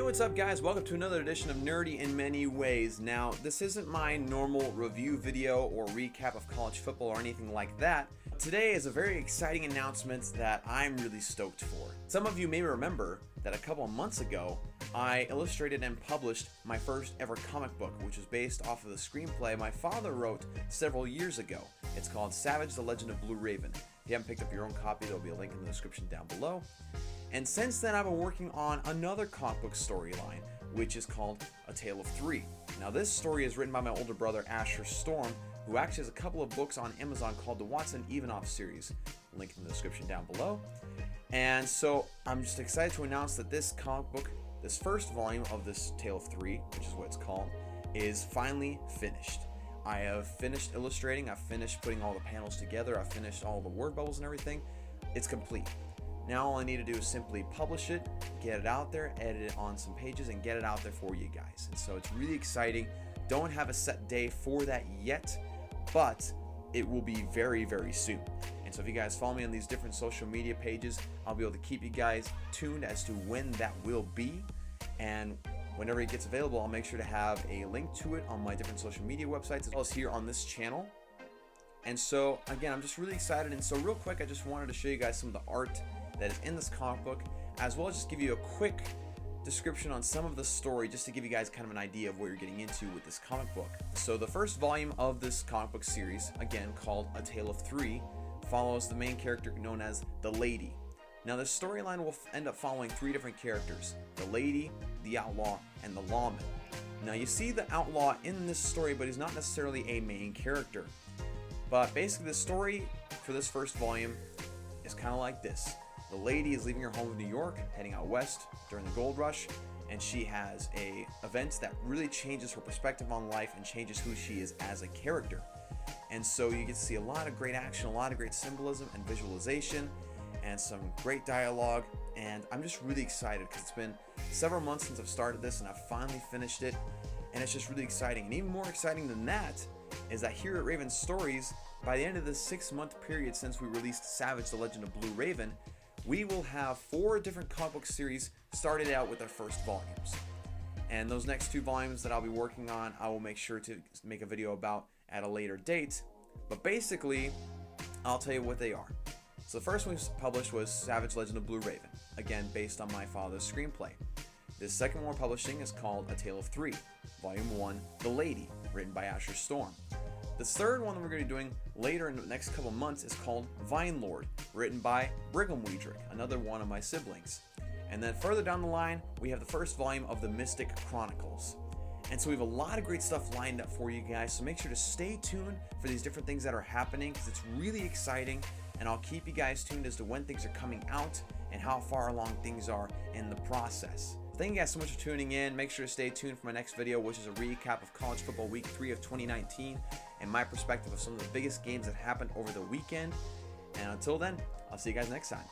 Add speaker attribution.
Speaker 1: Hey, what's up guys? Welcome to another edition of Nerdy in Many Ways. Now, this isn't my normal review video or recap of college football or anything like that. Today is a very exciting announcement that I'm really stoked for. Some of you may remember that a couple of months ago, I illustrated and published my first ever comic book, which is based off of the screenplay my father wrote several years ago. It's called Savage: The Legend of Blue Raven. If you haven't picked up your own copy, there'll be a link in the description down below. And since then, I've been working on another comic book storyline, which is called A Tale of Three. Now, this story is written by my older brother, Asher Storm, who actually has a couple of books on Amazon called the Watson Evanoff series. Link in the description down below. And so I'm just excited to announce that this comic book, this first volume of this Tale of Three, which is what it's called, is finally finished. I have finished illustrating, I've finished putting all the panels together, I've finished all the word bubbles and everything. It's complete. Now all I need to do is simply publish it, get it out there, edit it on some pages, and get it out there for you guys. And so it's really exciting. Don't have a set day for that yet, but it will be very, very soon. And so if you guys follow me on these different social media pages, I'll be able to keep you guys tuned as to when that will be. And whenever it gets available, I'll make sure to have a link to it on my different social media websites, as well as here on this channel. And so again, I'm just really excited. And so real quick, I just wanted to show you guys some of the art that is in this comic book, as well as just give you a quick description on some of the story, just to give you guys kind of an idea of what you're getting into with this comic book. So the first volume of this comic book series, again called A Tale of Three, follows the main character known as the Lady. Now this storyline will end up following three different characters: the Lady, the Outlaw, and the Lawman. Now you see the Outlaw in this story, but he's not necessarily a main character. But basically the story for this first volume is kind of like this. The Lady is leaving her home in New York, heading out west during the gold rush, and she has a event that really changes her perspective on life and changes who she is as a character. And so you get to see a lot of great action, a lot of great symbolism and visualization, and some great dialogue. And I'm just really excited because it's been several months since I've started this, and I've finally finished it, and it's just really exciting. And even more exciting than that is that here at Raven Stories, by the end of the 6-month period since we released Savage: The Legend of Blue Raven, we will have 4 different comic book series started out with our first volumes. And those next 2 volumes that I'll be working on, I will make sure to make a video about at a later date. But basically, I'll tell you what they are. So the first one we published was Savage: Legend of Blue Raven, again based on my father's screenplay. The second one we're publishing is called A Tale of Three, Volume 1, The Lady, written by Asher Storm. The third one that we're going to be doing later in the next couple months is called Vine Lord, written by Brigham Weidrich, another one of my siblings. And then further down the line, we have the first volume of the Mystic Chronicles. And so we have a lot of great stuff lined up for you guys, so make sure to stay tuned for these different things that are happening, because it's really exciting, and I'll keep you guys tuned as to when things are coming out and how far along things are in the process. Thank you guys so much for tuning in. Make sure to stay tuned for my next video, which is a recap of College Football Week 3 of 2019 and my perspective of some of the biggest games that happened over the weekend. And until then, I'll see you guys next time.